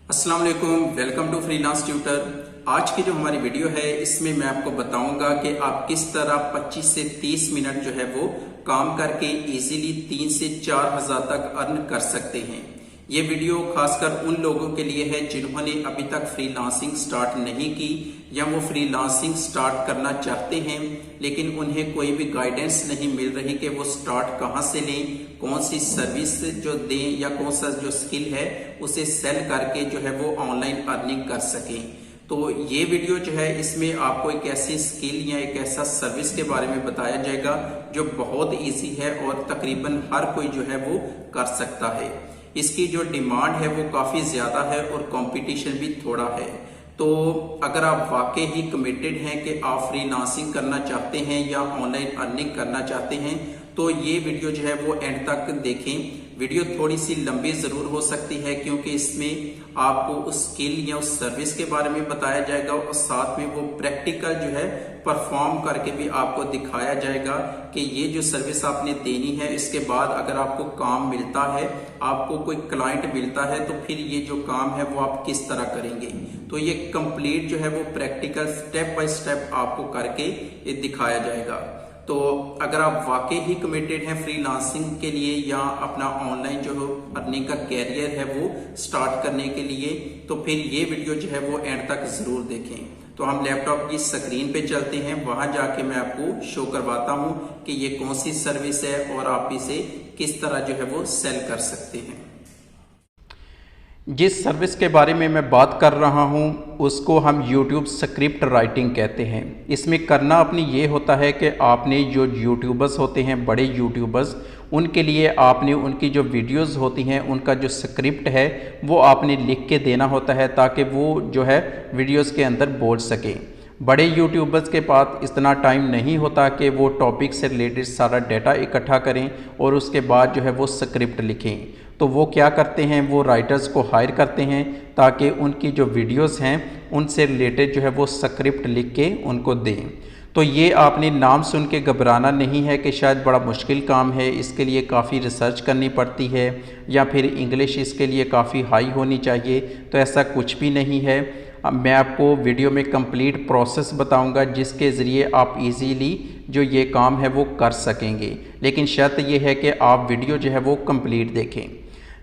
अस्सलाम वालेकुम, welcome to freelance tutor. आज की जो हमारी वीडियो है इसमें मैं आपको बताऊंगा कि आप किस तरह 25 से 30 मिनट जो है वो काम करके इजीली 3 से 4 हजार तक अर्न कर सकते हैं। ये वीडियो खासकर उन लोगों के लिए है जिन्होंने अभी तक फ्रीलांसिंग स्टार्ट नहीं की या वो फ्रीलांसिंग स्टार्ट करना चाहते हैं लेकिन उन्हें कोई भी गाइडेंस नहीं मिल रही कि वो स्टार्ट कहाँ से लें, कौन सी सर्विस जो दें या कौन सा जो स्किल है उसे सेल करके जो है वो ऑनलाइन अर्निंग कर सकें। तो ये वीडियो जो है इसमें आपको एक ऐसी स्किल या एक ऐसा सर्विस के बारे में बताया जाएगा जो बहुत इजी है और तकरीबन हर कोई जो है वो कर सकता है। इसकी जो डिमांड है वो काफी ज्यादा है और कंपटीशन भी थोड़ा है। तो अगर आप वाकई ही कमिटेड हैं कि आप फ्रीलांसिंग करना चाहते हैं या ऑनलाइन अर्निंग करना चाहते हैं तो ये वीडियो जो है वो एंड तक देखें। वीडियो थोड़ी सी लंबी जरूर हो सकती है क्योंकि इसमें आपको उस स्किल या उस सर्विस के बारे में बताया जाएगा और साथ में वो प्रैक्टिकल जो है परफॉर्म करके भी आपको दिखाया जाएगा कि ये जो सर्विस आपने देनी है इसके बाद अगर आपको काम मिलता है, आपको कोई क्लाइंट मिलता है तो फिर ये जो काम है वो आप किस तरह करेंगे। तो ये कंप्लीट जो है वो प्रैक्टिकल स्टेप बाय स्टेप आपको करके ये दिखाया जाएगा। तो अगर आप वाकई ही कमिटेड हैं फ्रीलांसिंग के लिए या अपना ऑनलाइन जो अर्निंग का कैरियर है वो स्टार्ट करने के लिए तो फिर ये वीडियो जो है वो एंड तक जरूर देखें। तो हम लैपटॉप की स्क्रीन पे चलते हैं, वहां जाके मैं आपको शो करवाता हूं कि ये कौन सी सर्विस है और आप इसे किस तरह जो है वो सेल कर सकते हैं। जिस सर्विस के बारे में मैं बात कर रहा हूं उसको हम YouTube स्क्रिप्ट राइटिंग कहते हैं। इसमें करना अपनी ये होता है कि आपने जो यूट्यूबर्स होते हैं, बड़े यूट्यूबर्स, उनके लिए आपने उनकी जो वीडियोस होती हैं उनका जो स्क्रिप्ट है वो आपने लिख के देना होता है ताकि वो जो है वीडियोस के अंदर बोल सकें। बड़े यूट्यूबर्स के पास इतना टाइम नहीं होता कि वो टॉपिक से रिलेटेड सारा डाटा इकट्ठा करें और उसके बाद जो है वो स्क्रिप्ट लिखें। तो वो क्या करते हैं, वो राइटर्स को हायर करते हैं ताकि उनकी जो वीडियोस हैं उनसे रिलेटेड जो है वो स्क्रिप्ट लिख के उनको दें। तो ये आपने नाम सुन के घबराना नहीं है कि शायद बड़ा मुश्किल काम है, इसके लिए काफ़ी रिसर्च करनी पड़ती है या फिर इंग्लिश इसके लिए काफ़ी हाई होनी चाहिए। तो ऐसा कुछ भी नहीं है। मैं आपको वीडियो में कंप्लीट प्रोसेस बताऊंगा जिसके ज़रिए आप इजीली जो ये काम है वो कर सकेंगे, लेकिन शर्त ये है कि आप वीडियो जो है वो कंप्लीट देखें।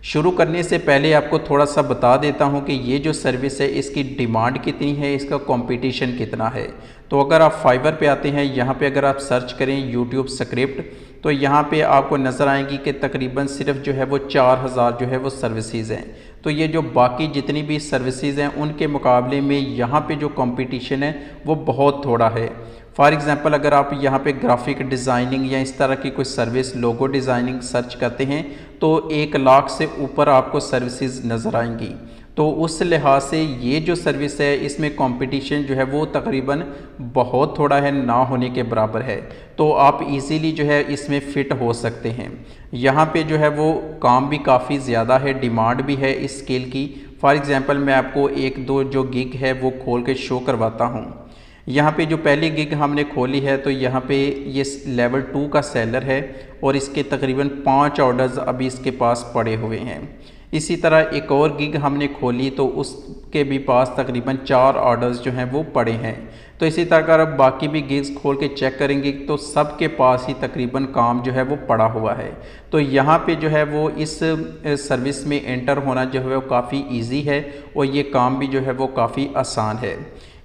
शुरू करने से पहले आपको थोड़ा सा बता देता हूं कि ये जो सर्विस है इसकी डिमांड कितनी है, इसका कंपटीशन कितना है। तो अगर आप फाइवर पे आते हैं, यहाँ पे अगर आप सर्च करें YouTube स्क्रिप्ट तो यहाँ पे आपको नज़र आएंगी कि तकरीबन सिर्फ जो है वो 4000 जो है वो सर्विसेज हैं। तो ये जो बाकी जितनी भी सर्विसेज हैं उनके मुकाबले में यहाँ पे जो कंपटीशन है वो बहुत थोड़ा है। फॉर एग्ज़ाम्पल अगर आप यहाँ पे ग्राफिक डिज़ाइनिंग या इस तरह की कोई सर्विस, लोगो डिज़ाइनिंग सर्च करते हैं तो 1 लाख से ऊपर आपको सर्विसेज नज़र आएंगी। तो उस लिहाज से ये जो सर्विस है इसमें कंपटीशन जो है वो तकरीबन बहुत थोड़ा है, ना होने के बराबर है। तो आप इजीली जो है इसमें फ़िट हो सकते हैं। यहाँ पे जो है वो काम भी काफ़ी ज़्यादा है, डिमांड भी है इस स्किल की। फॉर एग्ज़ाम्पल मैं आपको 1-2 जो गिग है वो खोल के शो करवाता हूँ। यहाँ पे जो पहली गिग हमने खोली है तो यहाँ पे ये लेवल 2 का सेलर है और इसके तकरीबन 5 ऑर्डर्स अभी इसके पास पड़े हुए हैं। इसी तरह एक और गिग हमने खोली तो उसके भी पास तकरीबन 4 ऑर्डर्स जो हैं वो पड़े हैं। तो इसी तरह अगर आप बाकी भी गिग्स खोल के चेक करेंगे तो सबके पास ही तकरीबन काम जो है वो पड़ा हुआ है। तो यहाँ पे जो है वो इस सर्विस में एंटर होना जो है वो काफ़ी ईजी है और ये काम भी जो है वो काफ़ी आसान है।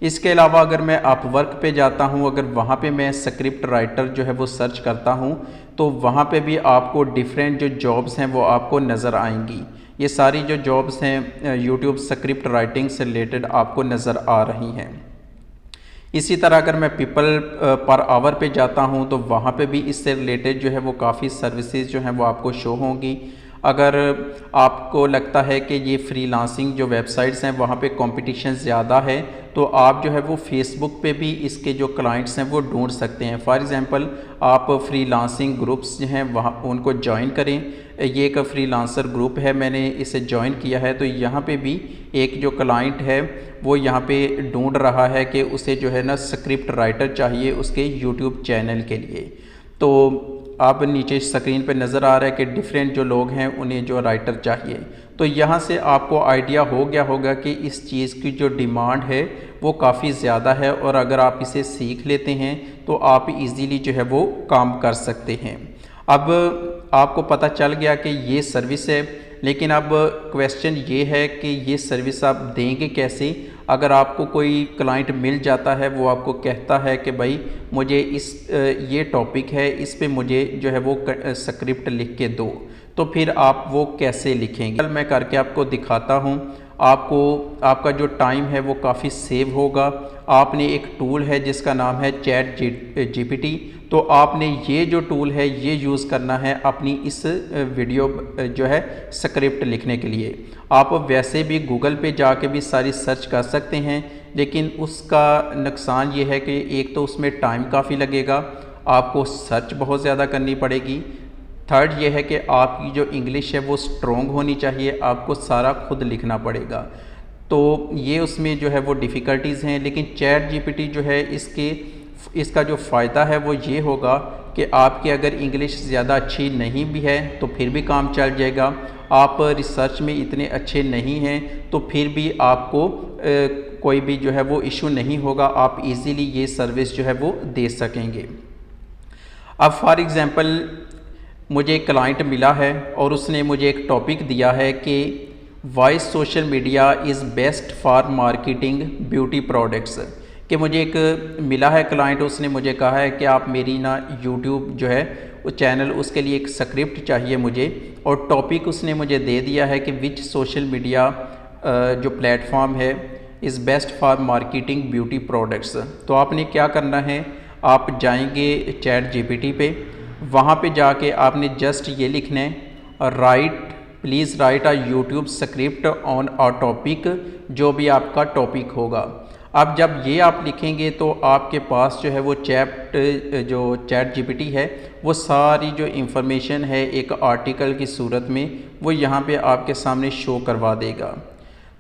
इसके अलावा अगर मैं अपवर्क पे जाता हूँ, अगर वहाँ पे मैं स्क्रिप्ट राइटर जो है वो सर्च करता हूँ तो वहाँ पे भी आपको डिफरेंट जो जॉब्स हैं वो आपको नज़र आएंगी। ये सारी जो जॉब्स हैं YouTube स्क्रिप्ट राइटिंग से रिलेटेड आपको नज़र आ रही हैं। इसी तरह अगर मैं पीपल पर आवर पे जाता हूँ तो वहाँ पे भी इससे रिलेटेड जो है वो काफ़ी सर्विसेज जो हैं वो आपको शो होंगी। अगर आपको लगता है कि ये फ्रीलांसिंग जो वेबसाइट्स हैं वहाँ पे कंपटीशन ज़्यादा है तो आप जो है वो फेसबुक पे भी इसके जो क्लाइंट्स हैं वो ढूंढ सकते हैं। फॉर एग्ज़ाम्पल आप फ्रीलांसिंग ग्रुप्स जो हैं वहाँ उनको ज्वाइन करें। ये एक फ्रीलांसर ग्रुप है, मैंने इसे ज्वाइन किया है। तो यहाँ पे भी एक जो क्लाइंट है वो यहाँ पे ढूंढ रहा है कि उसे जो है ना स्क्रिप्ट राइटर चाहिए उसके यूट्यूब चैनल के लिए। तो आप नीचे स्क्रीन पे नज़र आ रहा है कि डिफरेंट जो लोग हैं उन्हें जो राइटर चाहिए। तो यहाँ से आपको आइडिया हो गया होगा कि इस चीज़ की जो डिमांड है वो काफ़ी ज़्यादा है, और अगर आप इसे सीख लेते हैं तो आप इजीली जो है वो काम कर सकते हैं। अब आपको पता चल गया कि ये सर्विस है, लेकिन अब क्वेश्चन ये है कि ये सर्विस आप देंगे कैसे। अगर आपको कोई क्लाइंट मिल जाता है, वो आपको कहता है कि भाई मुझे ये टॉपिक है, इस पे मुझे जो है वो स्क्रिप्ट लिख के दो, तो फिर आप वो कैसे लिखेंगे। कल मैं करके आपको दिखाता हूँ। आपका जो टाइम है वो काफ़ी सेव होगा। आपने एक टूल है जिसका नाम है चैट जीपीटी, तो आपने ये जो टूल है ये यूज़ करना है अपनी इस वीडियो जो है स्क्रिप्ट लिखने के लिए। आप वैसे भी गूगल पे जाके भी सारी सर्च कर सकते हैं, लेकिन उसका नुकसान ये है कि एक तो उसमें टाइम काफ़ी लगेगा, आपको सर्च बहुत ज़्यादा करनी पड़ेगी। थर्ड ये है कि आपकी जो इंग्लिश है वो स्ट्रॉन्ग होनी चाहिए, आपको सारा खुद लिखना पड़ेगा। तो ये उसमें जो है वो डिफ़िकल्टीज़ हैं। लेकिन चैट जीपीटी जो है इसका जो फ़ायदा है वो ये होगा कि आपकी अगर इंग्लिश ज़्यादा अच्छी नहीं भी है तो फिर भी काम चल जाएगा। आप रिसर्च में इतने अच्छे नहीं हैं तो फिर भी आपको कोई भी जो है वो इशू नहीं होगा, आप इजीली ये सर्विस जो है वो दे सकेंगे। अब फॉर एग्ज़ाम्पल मुझे एक क्लाइंट मिला है और उसने मुझे एक टॉपिक दिया है कि why social media is best for marketing beauty products. कि मुझे एक मिला है क्लाइंट, उसने मुझे कहा है कि आप मेरी ना यूट्यूब जो है वो चैनल, उसके लिए एक स्क्रिप्ट चाहिए मुझे, और टॉपिक उसने मुझे दे दिया है कि विच सोशल मीडिया जो प्लेटफॉर्म है is best for marketing beauty products. तो आपने क्या करना है, आप जाएंगे चैट जीपीटी पे, वहाँ पे जाके आपने जस्ट ये लिखना है please write a YouTube script on a topic, जो भी आपका टॉपिक होगा। अब जब ये आप लिखेंगे तो आपके पास जो है वो चैट जीपीटी है वो सारी जो इंफॉर्मेशन है एक आर्टिकल की सूरत में वो यहाँ पे आपके सामने शो करवा देगा।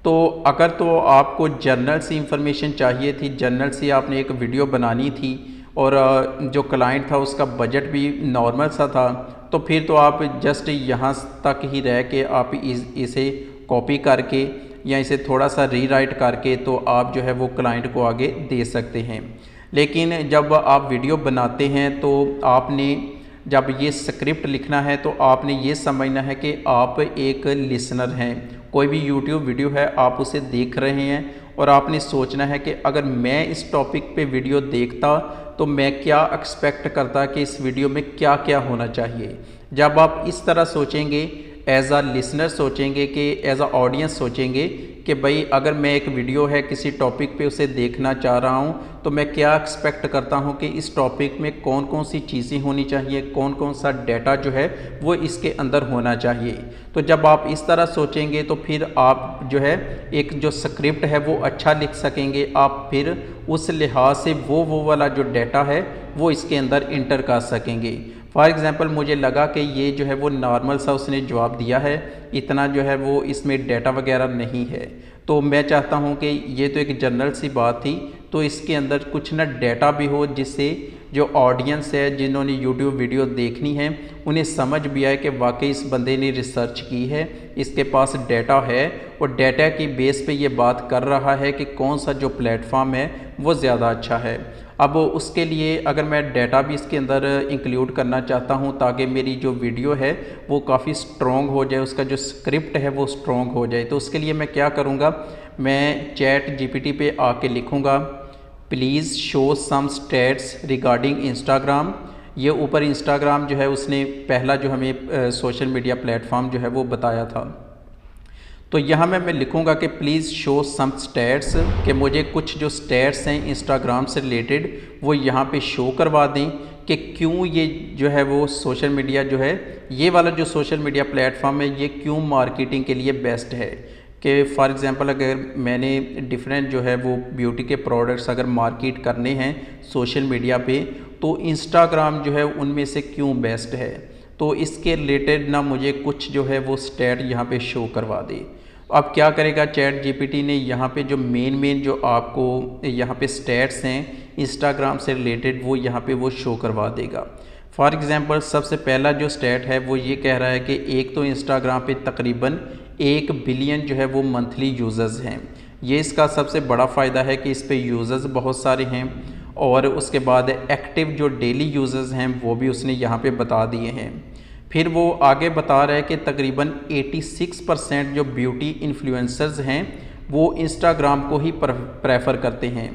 तो अगर तो आपको जर्नल से इंफॉर्मेशन चाहिए थी, जर्नल से आपने एक वीडियो बनानी थी और जो क्लाइंट था उसका बजट भी नॉर्मल सा था, तो फिर तो आप जस्ट यहाँ तक ही रह के आप इसे कॉपी करके या इसे थोड़ा सा रीराइट करके तो आप जो है वो क्लाइंट को आगे दे सकते हैं। लेकिन जब आप वीडियो बनाते हैं तो आपने जब ये स्क्रिप्ट लिखना है तो आपने ये समझना है कि आप एक लिसनर हैं। कोई भी यूट्यूब वीडियो है आप उसे देख रहे हैं और आपने सोचना है कि अगर मैं इस टॉपिक पे वीडियो देखता तो मैं क्या एक्सपेक्ट करता कि इस वीडियो में क्या क्या होना चाहिए। जब आप इस तरह सोचेंगे, एज अ लिसनर सोचेंगे कि एज अ ऑडियंस सोचेंगे कि भाई अगर मैं एक वीडियो है किसी टॉपिक पे उसे देखना चाह रहा हूँ तो मैं क्या एक्सपेक्ट करता हूँ कि इस टॉपिक में कौन कौन सी चीज़ें होनी चाहिए, कौन कौन सा डाटा जो है वो इसके अंदर होना चाहिए। तो जब आप इस तरह सोचेंगे तो फिर आप जो है एक जो स्क्रिप्ट है वो अच्छा लिख सकेंगे। आप फिर उस लिहाज से वो वाला जो डाटा है वो इसके अंदर इंटर कर सकेंगे। फॉर एग्ज़ाम्पल मुझे लगा कि ये जो है वो नॉर्मल सा उसने जवाब दिया है, इतना जो है वो इसमें डाटा वगैरह नहीं है, तो मैं चाहता हूँ कि ये तो एक जनरल सी बात थी, तो इसके अंदर कुछ ना डाटा भी हो जिससे जो ऑडियंस है जिन्होंने यूट्यूब वीडियो देखनी है उन्हें समझ भी आए कि वाकई इस बंदे ने रिसर्च की है, इसके पास डाटा है और डाटा की बेस पे ये बात कर रहा है कि कौन सा जो प्लेटफॉर्म है वो ज़्यादा अच्छा है। अब उसके लिए अगर मैं डाटा भी इसके अंदर इंक्लूड करना चाहता हूं ताकि मेरी जो वीडियो है वो काफ़ी स्ट्रॉन्ग हो जाए, उसका जो स्क्रिप्ट है वो स्ट्रॉन्ग हो जाए, तो उसके लिए मैं क्या करूंगा, मैं चैट जीपीटी पे आके लिखूंगा please show some stats regarding Instagram. ये ऊपर इंस्टाग्राम जो है उसने पहला जो हमें सोशल मीडिया प्लेटफॉर्म जो है वो बताया था। तो यहाँ मैं लिखूँगा कि प्लीज़ शो सम स्टैट्स, कि मुझे कुछ जो स्टैट्स हैं इंस्टाग्राम से रिलेटेड वो यहाँ पे शो करवा दें कि क्यों ये जो है वो सोशल मीडिया जो है ये वाला जो सोशल मीडिया प्लेटफॉर्म है ये क्यों मार्केटिंग के लिए बेस्ट है। कि फॉर एग्ज़ाम्पल अगर मैंने डिफरेंट जो है वो ब्यूटी के प्रोडक्ट्स अगर मार्केट करने हैं सोशल मीडिया पे तो इंस्टाग्राम जो है उनमें से क्यों बेस्ट है, तो इसके रिलेटेड ना मुझे कुछ जो है वो स्टैट यहाँ पे शो करवा दे। अब क्या करेगा चैट जीपीटी ने यहाँ पे जो मेन जो आपको यहाँ पे स्टैट्स हैं इंस्टाग्राम से रिलेटेड वो यहाँ पे वो शो करवा देगा। फॉर एग्ज़ाम्पल सबसे पहला जो स्टैट है वो ये कह रहा है कि एक तो इंस्टाग्राम पे तकरीबन 1 बिलियन जो है वो मंथली यूज़र्स हैं। ये इसका सबसे बड़ा फ़ायदा है कि इस पे यूज़र्स बहुत सारे हैं, और उसके बाद एक्टिव जो डेली यूज़र्स हैं वो भी उसने यहाँ पे बता दिए हैं। फिर वो आगे बता रहा है कि तकरीबन 86% जो ब्यूटी इन्फ्लुएंसर्स हैं वो इंस्टाग्राम को ही प्रेफर करते हैं।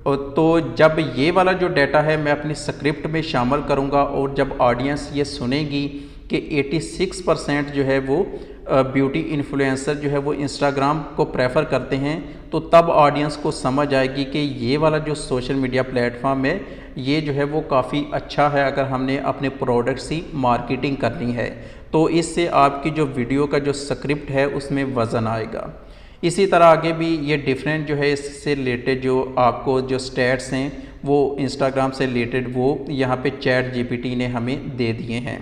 तो जब ये वाला जो डाटा है मैं अपनी स्क्रिप्ट में शामिल करूँगा, और जब ऑडियंस ये सुनेगी कि 86% जो है वो ब्यूटी इन्फ्लुएंसर जो है वो इंस्टाग्राम को प्रेफर करते हैं, तो तब ऑडियंस को समझ आएगी कि ये वाला जो सोशल मीडिया प्लेटफॉर्म है ये जो है वो काफ़ी अच्छा है अगर हमने अपने प्रोडक्ट्स की मार्केटिंग करनी है। तो इससे आपकी जो वीडियो का जो स्क्रिप्ट है उसमें वज़न आएगा। इसी तरह आगे भी ये डिफरेंट जो है इससे रिलेटेड जो आपको जो स्टैट्स हैं वो इंस्टाग्राम से रिलेटेड वो यहाँ पे चैट जीपीटी ने हमें दे दिए हैं।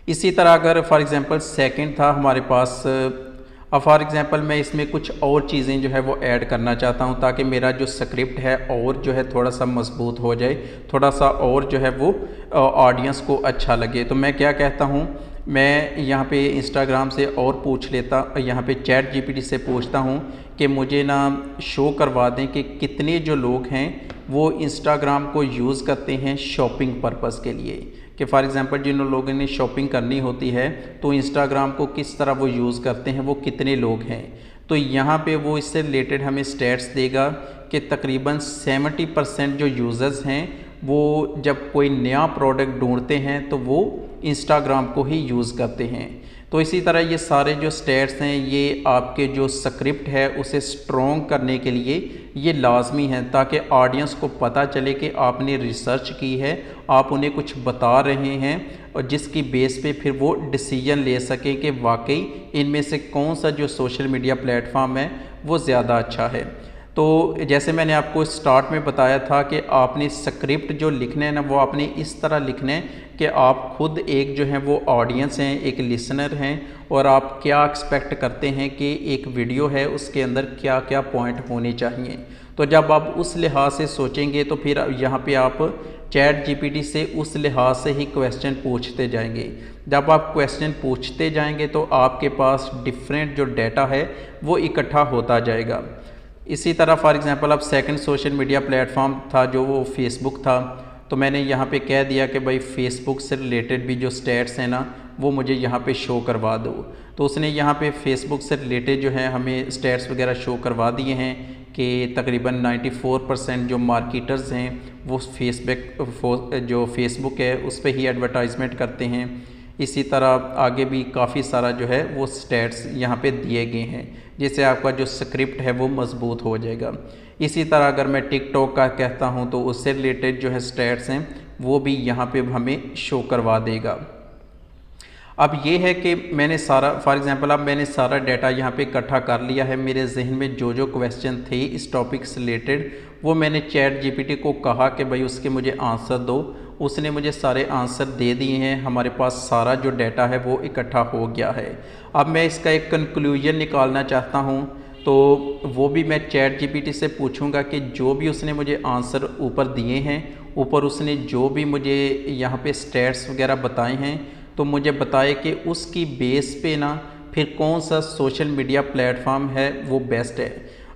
इसी तरह अगर फॉर एग्ज़ाम्पल सेकंड था हमारे पास, अब फॉर एग्ज़ाम्पल मैं इसमें कुछ और चीज़ें जो है वो ऐड करना चाहता हूँ ताकि मेरा जो स्क्रिप्ट है और जो है थोड़ा सा मजबूत हो जाए, थोड़ा सा और जो है वो ऑडियंस को अच्छा लगे। तो मैं क्या कहता हूँ, मैं यहाँ पे इंस्टाग्राम से और पूछ लेता, यहाँ पे चैट जीपीटी से पूछता हूँ कि मुझे ना शो करवा दें कि कितने जो लोग हैं वो इंस्टाग्राम को यूज़ करते हैं शॉपिंग पर्पज़ के लिए, कि फॉर एग्ज़ाम्पल जिन लोगों ने शॉपिंग करनी होती है तो इंस्टाग्राम को किस तरह वो यूज़ करते हैं, वो कितने लोग हैं। तो यहाँ पे वो इससे रिलेटेड हमें स्टैट्स देगा कि तकरीबन 70% जो यूज़र्स हैं वो जब कोई नया प्रोडक्ट ढूंढते हैं तो वो इंस्टाग्राम को ही यूज़ करते हैं। तो इसी तरह ये सारे जो स्टैट्स हैं ये आपके जो स्क्रिप्ट है उसे स्ट्रॉन्ग करने के लिए ये लाजमी हैं, ताकि ऑडियंस को पता चले कि आपने रिसर्च की है, आप उन्हें कुछ बता रहे हैं, और जिसकी बेस पे फिर वो डिसीजन ले सकें कि वाकई इनमें से कौन सा जो सोशल मीडिया प्लेटफॉर्म है वो ज़्यादा अच्छा है। तो जैसे मैंने आपको स्टार्ट में बताया था कि आपने स्क्रिप्ट जो लिखना है ना वो आपने इस तरह लिखना है कि आप खुद एक जो है वो ऑडियंस हैं, एक लिसनर हैं, और आप क्या एक्सपेक्ट करते हैं कि एक वीडियो है उसके अंदर क्या क्या पॉइंट होने चाहिए। तो जब आप उस लिहाज से सोचेंगे तो फिर यहाँ पे आप चैट जीपीटी से उस लिहाज से ही क्वेश्चन पूछते जाएंगे। जब आप क्वेश्चन पूछते जाएंगे तो आपके पास डिफरेंट जो डाटा है वो इकट्ठा होता जाएगा। इसी तरह फॉर एग्ज़ाम्पल अब सेकंड सोशल मीडिया प्लेटफॉर्म था जो वो फेसबुक था, तो मैंने यहाँ पे कह दिया कि भाई फेसबुक से रिलेटेड भी जो स्टैट्स हैं ना वो मुझे यहाँ पे शो करवा दो। तो उसने यहाँ पे फेसबुक से रिलेटेड जो है हमें स्टैट्स वगैरह शो करवा दिए हैं कि तकरीबन 94% जो मार्केटर्स हैं वो फेसबुक है उस पर ही एडवर्टाइजमेंट करते हैं। इसी तरह आगे भी काफ़ी सारा जो है वो स्टैट्स यहाँ पे दिए गए हैं जिससे आपका जो स्क्रिप्ट है वो मजबूत हो जाएगा। इसी तरह अगर मैं टिकटॉक का कहता हूँ तो उससे रिलेटेड जो है स्टैट्स हैं वो भी यहाँ पे हमें शो करवा देगा। अब ये है कि मैंने सारा फॉर एग्ज़ाम्पल अब मैंने सारा डाटा यहाँ पे इकट्ठा कर लिया है। मेरे जहन में जो जो क्वेश्चन थे इस टॉपिक से रिलेटेड वो मैंने चैट जीपीटी को कहा कि भाई उसके मुझे आंसर दो। उसने मुझे सारे आंसर दे दिए हैं, हमारे पास सारा जो डाटा है वो इकट्ठा हो गया है। अब मैं इसका एक कंक्लूजन निकालना चाहता हूँ तो वो भी मैं चैट जीपीटी से पूछूंगा कि जो भी उसने मुझे आंसर ऊपर दिए हैं, ऊपर उसने जो भी मुझे यहाँ पे स्टैट्स वगैरह बताए हैं, तो मुझे बताए कि उसकी बेस पे ना फिर कौन सा सोशल मीडिया प्लेटफॉर्म है वो बेस्ट है।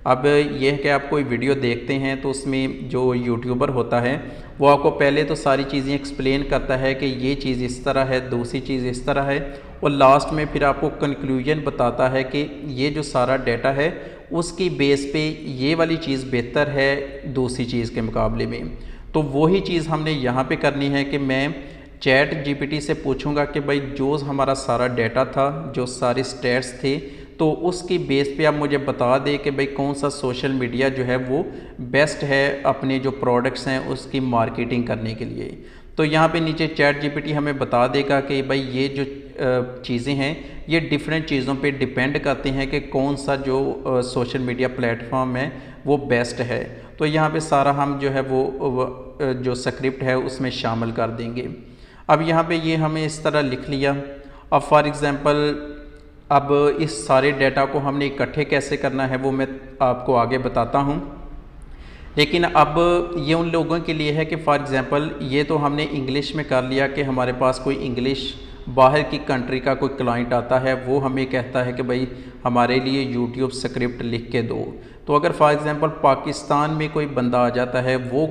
अब यह है कि आप कोई वीडियो देखते हैं तो उसमें जो यूट्यूबर होता है वो आपको पहले तो सारी चीज़ें एक्सप्लेन करता है कि ये चीज़ इस तरह है, दूसरी चीज़ इस तरह है, और लास्ट में फिर आपको कंक्लूजन बताता है कि ये जो सारा डाटा है उसकी बेस पे ये वाली चीज़ बेहतर है दूसरी चीज़ के मुकाबले में। तो वही चीज़ हमने यहाँ पे करनी है कि मैं चैट जीपीटी से पूछूंगा कि भाई जो हमारा सारा डाटा था, जो सारे स्टैट्स थे, तो उसकी बेस पे आप मुझे बता दे कि भाई कौन सा सोशल मीडिया जो है वो बेस्ट है अपने जो प्रोडक्ट्स हैं उसकी मार्केटिंग करने के लिए। तो यहाँ पे नीचे चैट जीपीटी हमें बता देगा कि भाई ये जो चीज़ें हैं ये डिफरेंट चीज़ों पे डिपेंड करते हैं कि कौन सा जो सोशल मीडिया प्लेटफॉर्म है वो बेस्ट है। तो यहाँ पे सारा हम जो है वो जो स्क्रिप्ट है उसमें शामिल कर देंगे। अब यहाँ पे ये हमें इस तरह लिख लिया। अब फॉर एग्ज़ाम्पल अब इस सारे डाटा को हमने इकट्ठे कैसे करना है वो मैं आपको आगे बताता हूँ। लेकिन अब ये उन लोगों के लिए है कि फॉर एग्ज़ाम्पल ये तो हमने इंग्लिश में कर लिया कि हमारे पास कोई इंग्लिश बाहर की कंट्री का कोई क्लाइंट आता है, वो हमें कहता है कि भाई हमारे लिए यूट्यूब स्क्रिप्ट लिख के दो। तो अगर फॉर एग्ज़ाम्पल पाकिस्तान में कोई बंदा आ जाता है, वो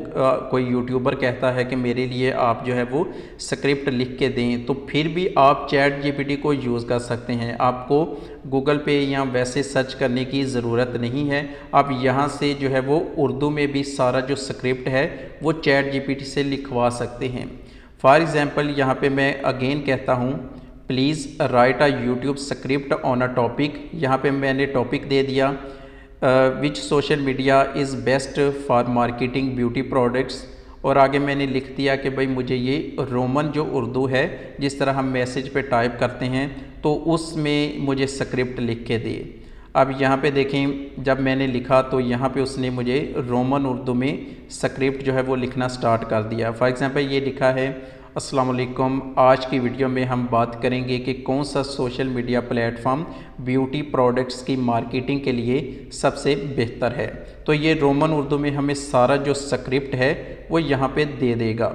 कोई यूट्यूबर कहता है कि मेरे लिए आप जो है वो स्क्रिप्ट लिख के दें, तो फिर भी आप चैट जीपीटी को यूज़ कर सकते हैं। आपको गूगल पे या वैसे सर्च करने की ज़रूरत नहीं है। आप यहाँ से जो है वो उर्दू में भी सारा जो स्क्रिप्ट है वो चैट जीपीटी से लिखवा सकते हैं। फॉर एग्ज़ाम्पल यहाँ पे मैं अगेन कहता हूँ please write a YouTube script on a topic. यहाँ पे मैंने टॉपिक दे दिया which social media is best for marketing beauty products, और आगे मैंने लिख दिया कि भाई मुझे ये रोमन जो उर्दू है जिस तरह हम मैसेज पे टाइप करते हैं तो उसमें मुझे स्क्रिप्ट लिख के दे। अब यहाँ पे देखें जब मैंने लिखा तो यहाँ पे उसने मुझे रोमन उर्दू में स्क्रिप्ट जो है वो लिखना स्टार्ट कर दिया। फॉर एग्ज़ाम्पल ये लिखा है अस्सलाम वालेकुम, आज की वीडियो में हम बात करेंगे कि कौन सा social media platform beauty products की मार्केटिंग के लिए सबसे बेहतर है। तो ये रोमन उर्दू में हमें सारा जो स्क्रिप्ट है वो यहाँ पे दे देगा।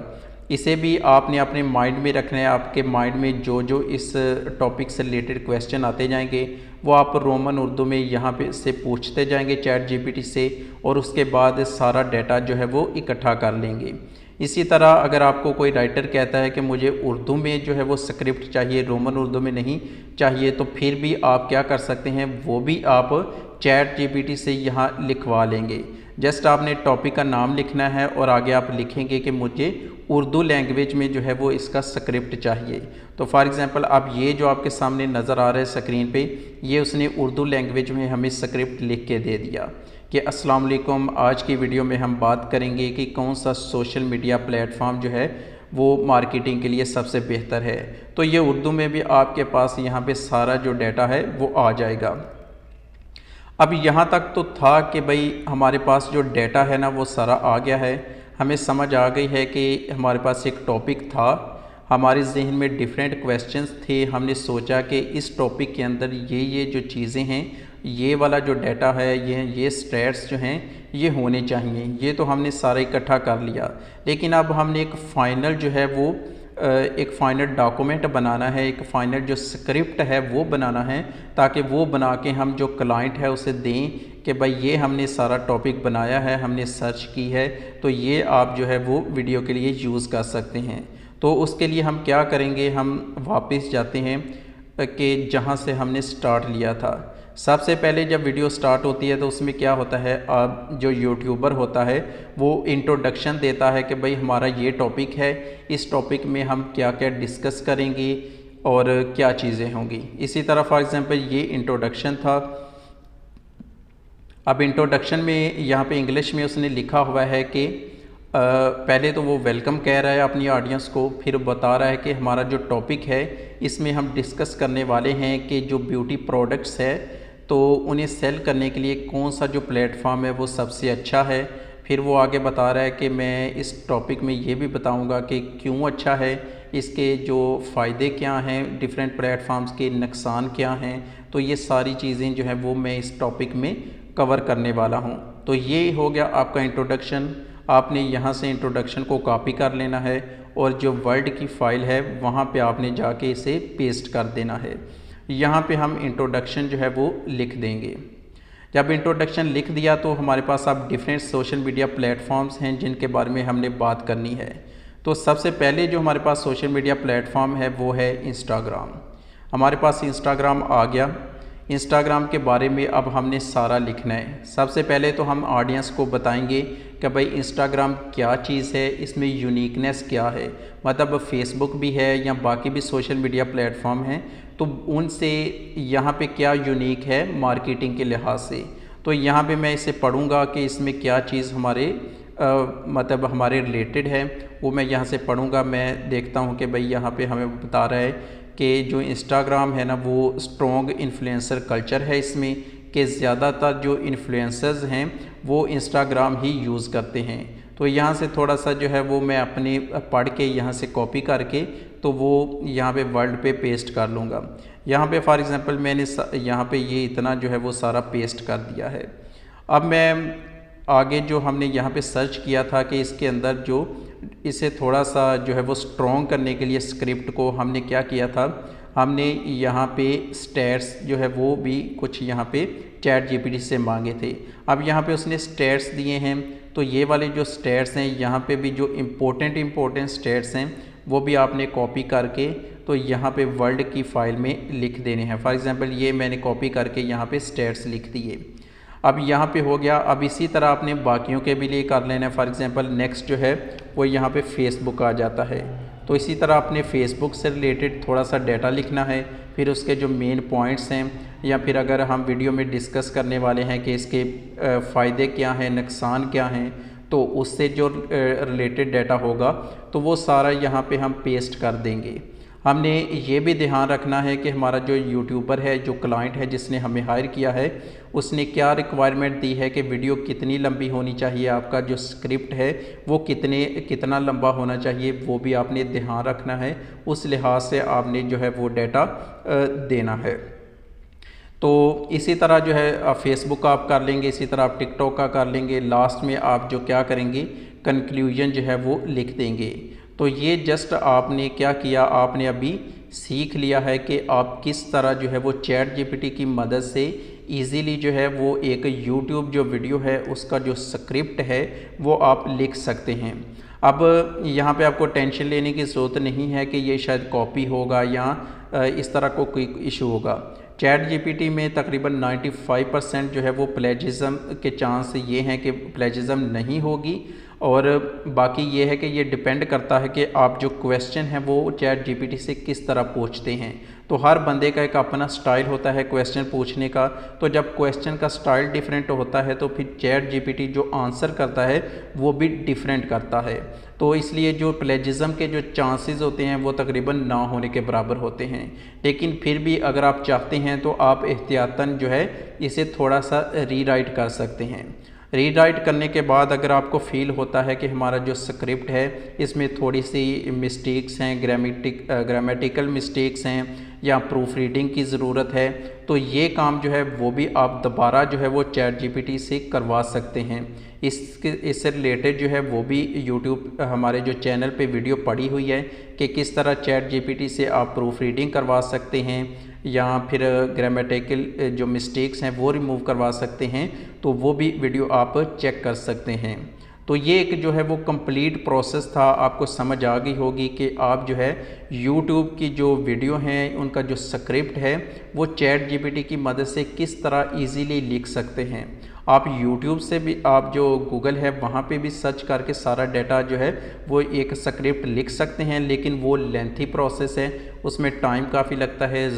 इसे भी आपने अपने माइंड में रखना है। आपके माइंड में जो जो इस टॉपिक से रिलेटेड क्वेश्चन आते जाएंगे वो आप रोमन उर्दू में यहाँ पे से पूछते जाएंगे चैट जीपीटी से, और उसके बाद सारा डाटा जो है वो इकट्ठा कर लेंगे। इसी तरह अगर आपको कोई राइटर कहता है कि मुझे उर्दू में जो है वो स्क्रिप्ट चाहिए, रोमन उर्दू में नहीं चाहिए, तो फिर भी आप क्या कर सकते हैं, वो भी आप चैट जीपीटी से यहाँ लिखवा लेंगे। जस्ट आपने टॉपिक का नाम लिखना है और आगे आप लिखेंगे कि मुझे उर्दू लैंग्वेज में जो है वो इसका स्क्रिप्ट चाहिए। तो फॉर एग्ज़ाम्पल अब ये जो आपके सामने नज़र आ रहा है स्क्रीन पे, ये उसने उर्दू लैंग्वेज में हमें स्क्रिप्ट लिख के दे दिया कि अस्सलाम वालेकुम, आज की वीडियो में हम बात करेंगे कि कौन सा सोशल मीडिया प्लेटफॉर्म जो है वो मार्केटिंग के लिए सबसे बेहतर है। तो ये उर्दू में भी आपके पास यहाँ पे सारा जो डाटा है वो आ जाएगा। अब यहाँ तक तो था कि भाई हमारे पास जो डाटा है ना वो सारा आ गया है, हमें समझ आ गई है कि हमारे पास एक टॉपिक था, हमारे जहन में डिफरेंट क्वेश्चंस थे, हमने सोचा कि इस टॉपिक के अंदर ये जो चीज़ें हैं, ये वाला जो डाटा है, ये स्टैट्स जो हैं ये होने चाहिए। ये तो हमने सारा इकट्ठा कर लिया, लेकिन अब हमने एक फ़ाइनल जो है वो एक फ़ाइनल डॉक्यूमेंट बनाना है, एक फ़ाइनल जो स्क्रिप्ट है वो बनाना है, ताकि वो बना के हम जो क्लाइंट है उसे दें कि भाई ये हमने सारा टॉपिक बनाया है, हमने सर्च की है, तो ये आप जो है वो वीडियो के लिए यूज़ कर सकते हैं। तो उसके लिए हम क्या करेंगे, हम वापस जाते हैं कि जहाँ से हमने स्टार्ट लिया था। सबसे पहले जब वीडियो स्टार्ट होती है तो उसमें क्या होता है, अब जो यूट्यूबर होता है वो इंट्रोडक्शन देता है कि भाई हमारा ये टॉपिक है, इस टॉपिक में हम क्या क्या डिस्कस करेंगे और क्या चीज़ें होंगी। इसी तरह फॉर एग्ज़ाम्पल ये इंट्रोडक्शन था। अब इंट्रोडक्शन में यहाँ पे इंग्लिश में उसने लिखा हुआ है कि पहले तो वो वेलकम कह रहा है अपनी ऑडियंस को, फिर बता रहा है कि हमारा जो टॉपिक है इसमें हम डिस्कस करने वाले हैं कि जो ब्यूटी प्रोडक्ट्स है तो उन्हें सेल करने के लिए कौन सा जो प्लेटफॉर्म है वो सबसे अच्छा है। फिर वो आगे बता रहा है कि मैं इस टॉपिक में ये भी बताऊंगा कि क्यों अच्छा है, इसके जो फ़ायदे क्या हैं, डिफरेंट प्लेटफॉर्म्स के नुकसान क्या हैं। तो ये सारी चीज़ें जो है वो मैं इस टॉपिक में कवर करने वाला हूँ। तो ये हो गया आपका इंट्रोडक्शन। आपने यहाँ से इंट्रोडक्शन को कॉपी कर लेना है और जो वर्ड की फ़ाइल है वहाँ पे आपने जाके इसे पेस्ट कर देना है। यहाँ पे हम इंट्रोडक्शन जो है वो लिख देंगे। जब इंट्रोडक्शन लिख दिया तो हमारे पास अब डिफरेंट सोशल मीडिया प्लेटफॉर्म्स हैं जिनके बारे में हमने बात करनी है। तो सबसे पहले जो हमारे पास सोशल मीडिया प्लेटफॉर्म है वो है इंस्टाग्राम। हमारे पास इंस्टाग्राम आ गया। इंस्टाग्राम के बारे में अब हमने सारा लिखना है। सबसे पहले तो हम ऑडियंस को बताएंगे कि भाई इंस्टाग्राम क्या चीज़ है, इसमें यूनिकनेस क्या है, मतलब फेसबुक भी है या बाकी भी सोशल मीडिया प्लेटफॉर्म हैं तो उनसे यहाँ पे क्या यूनिक है मार्केटिंग के लिहाज से। तो यहाँ पे मैं इसे पढ़ूँगा कि इसमें क्या चीज़ हमारे मतलब हमारे रिलेटेड है, वो मैं यहाँ से पढ़ूँगा। मैं देखता हूँ कि भाई यहाँ पे हमें बता रहा है कि जो इंस्टाग्राम है ना वो स्ट्रॉन्ग इन्फ्लुएंसर कल्चर है इसमें, कि ज़्यादातर जो इन्फ्लुएंसर्स हैं वो इंस्टाग्राम ही यूज़ करते हैं। तो यहाँ से थोड़ा सा जो है वो मैं अपने पढ़ के यहाँ से कॉपी करके तो वो यहाँ पे वर्ड पे पेस्ट कर लूँगा। यहाँ पे फॉर एग्ज़ाम्पल मैंने यहाँ पे ये इतना जो है वो सारा पेस्ट कर दिया है। अब मैं आगे जो हमने यहाँ पे सर्च किया था कि इसके अंदर जो इसे थोड़ा सा जो है वो स्ट्रॉन्ग करने के लिए स्क्रिप्ट को हमने क्या किया था, हमने यहाँ पे स्टैट्स जो है वो भी कुछ यहाँ पे चैट जीपीटी से मांगे थे। अब यहाँ पे उसने स्टैट्स दिए हैं, तो ये वाले जो स्टैट्स हैं यहाँ पे भी जो इम्पोर्टेंट स्टैट्स हैं वो भी आपने कॉपी करके तो यहाँ पे वर्ल्ड की फ़ाइल में लिख देने हैं। फॉर एग्ज़ाम्पल ये मैंने कॉपी करके यहाँ पे स्टैट्स लिख दिए। अब यहाँ पे हो गया। अब इसी तरह आपने बाकियों के भी लिए कर लेना है। फॉर एग्ज़ाम्पल नेक्स्ट जो है वो यहाँ पे फेसबुक आ जाता है, तो इसी तरह आपने फेसबुक से रिलेटेड थोड़ा सा डाटा लिखना है, फिर उसके जो मेन पॉइंट्स हैं, या फिर अगर हम वीडियो में डिस्कस करने वाले हैं कि इसके फ़ायदे क्या हैं, नुकसान क्या हैं, तो उससे जो रिलेटेड डाटा होगा तो वो सारा यहाँ पे हम पेस्ट कर देंगे। हमने ये भी ध्यान रखना है कि हमारा जो यूट्यूबर है, जो क्लाइंट है जिसने हमें हायर किया है, उसने क्या रिक्वायरमेंट दी है कि वीडियो कितनी लंबी होनी चाहिए, आपका जो स्क्रिप्ट है वो कितना लंबा होना चाहिए, वो भी आपने ध्यान रखना है। उस लिहाज से आपने जो है वो डाटा देना है। तो इसी तरह जो है आप फेसबुक का आप कर लेंगे, इसी तरह आप टिकटॉक का कर लेंगे। लास्ट में आप जो क्या करेंगे, कंक्लूजन जो है वो लिख देंगे। तो ये जस्ट आपने क्या किया, आपने अभी सीख लिया है कि आप किस तरह जो है वो चैट जीपीटी की मदद से इजीली जो है वो एक यूट्यूब जो वीडियो है उसका जो स्क्रिप्ट है वो आप लिख सकते हैं। अब यहाँ पे आपको टेंशन लेने की ज़रूरत नहीं है कि ये शायद कॉपी होगा या इस तरह को कोई इशू होगा। चैट जीपीटी में तकरीबन 95% जो है वो प्लेजिज़म के चांस ये हैं कि प्लेजिज़म नहीं होगी, और बाकी ये है कि ये डिपेंड करता है कि आप जो क्वेश्चन है वो चैट जीपीटी से किस तरह पूछते हैं। तो हर बंदे का एक अपना स्टाइल होता है क्वेश्चन पूछने का, तो जब क्वेश्चन का स्टाइल डिफरेंट होता है तो फिर चैट जीपीटी जो आंसर करता है वो भी डिफरेंट करता है। तो इसलिए जो प्लेजिज़म के जो चांसेस होते हैं वो तकरीबन ना होने के बराबर होते हैं। लेकिन फिर भी अगर आप चाहते हैं तो आप एहतियातन जो है इसे थोड़ा सा रीराइट कर सकते हैं। रीराइट करने के बाद अगर आपको फ़ील होता है कि हमारा जो स्क्रिप्ट है इसमें थोड़ी सी मिस्टेक्स हैं, ग्रामेटिकल मिस्टेक्स हैं या प्रूफ रीडिंग की ज़रूरत है, तो ये काम जो है वो भी आप दोबारा जो है वो चैट जीपीटी से करवा सकते हैं। इससे रिलेटेड जो है वो भी यूट्यूब हमारे जो चैनल पे वीडियो पड़ी हुई है कि किस तरह चैट जीपीटी से आप प्रूफ रीडिंग करवा सकते हैं या फिर ग्रामेटिकल जो मिस्टेक्स हैं वो रिमूव करवा सकते हैं, तो वो भी वीडियो आप चेक कर सकते हैं। तो ये एक जो है वो कंप्लीट प्रोसेस था, आपको समझ आ गई होगी कि आप जो है यूट्यूब की जो वीडियो हैं उनका जो स्क्रिप्ट है वो चैट जीपीटी की मदद से किस तरह इजीली लिख सकते हैं। आप यूट्यूब से भी, आप जो गूगल है वहाँ पे भी सर्च करके सारा डाटा जो है वो एक स्क्रिप्ट लिख सकते हैं, लेकिन वो लेंथी प्रोसेस है, उसमें टाइम काफ़ी लगता है,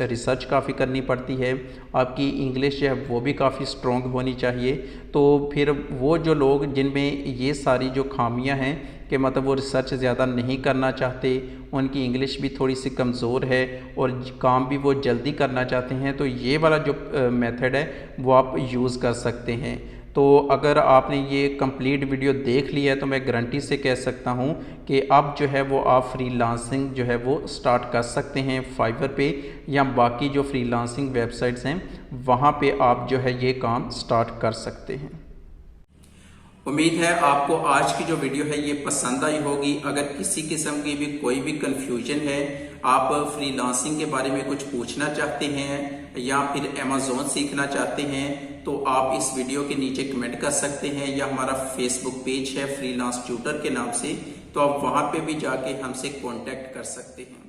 रिसर्च काफ़ी करनी पड़ती है, आपकी इंग्लिश जो है वो भी काफ़ी स्ट्रॉन्ग होनी चाहिए। तो फिर वो जो लोग जिनमें ये सारी जो खामियां हैं कि मतलब वो रिसर्च ज़्यादा नहीं करना चाहते, उनकी इंग्लिश भी थोड़ी सी कमज़ोर है और काम भी वो जल्दी करना चाहते हैं, तो ये वाला जो मेथड है वो आप यूज़ कर सकते हैं। तो अगर आपने ये कंप्लीट वीडियो देख लिया है तो मैं गारंटी से कह सकता हूँ कि अब जो है वो आप फ्रीलांसिंग जो है वो स्टार्ट कर सकते हैं फाइवर पे या बाकी जो फ्रीलांसिंग वेबसाइट्स हैं वहाँ पे आप जो है ये काम स्टार्ट कर सकते हैं। उम्मीद है आपको आज की जो वीडियो है ये पसंद आई होगी। अगर किसी किस्म की भी कोई भी कंफ्यूजन है, आप फ्रीलांसिंग के बारे में कुछ पूछना चाहते हैं या फिर अमेज़न सीखना चाहते हैं, तो आप इस वीडियो के नीचे कमेंट कर सकते हैं, या हमारा फेसबुक पेज है फ्रीलांस ट्यूटर के नाम से, तो आप वहां पे भी जाके हमसे कांटेक्ट कर सकते हैं।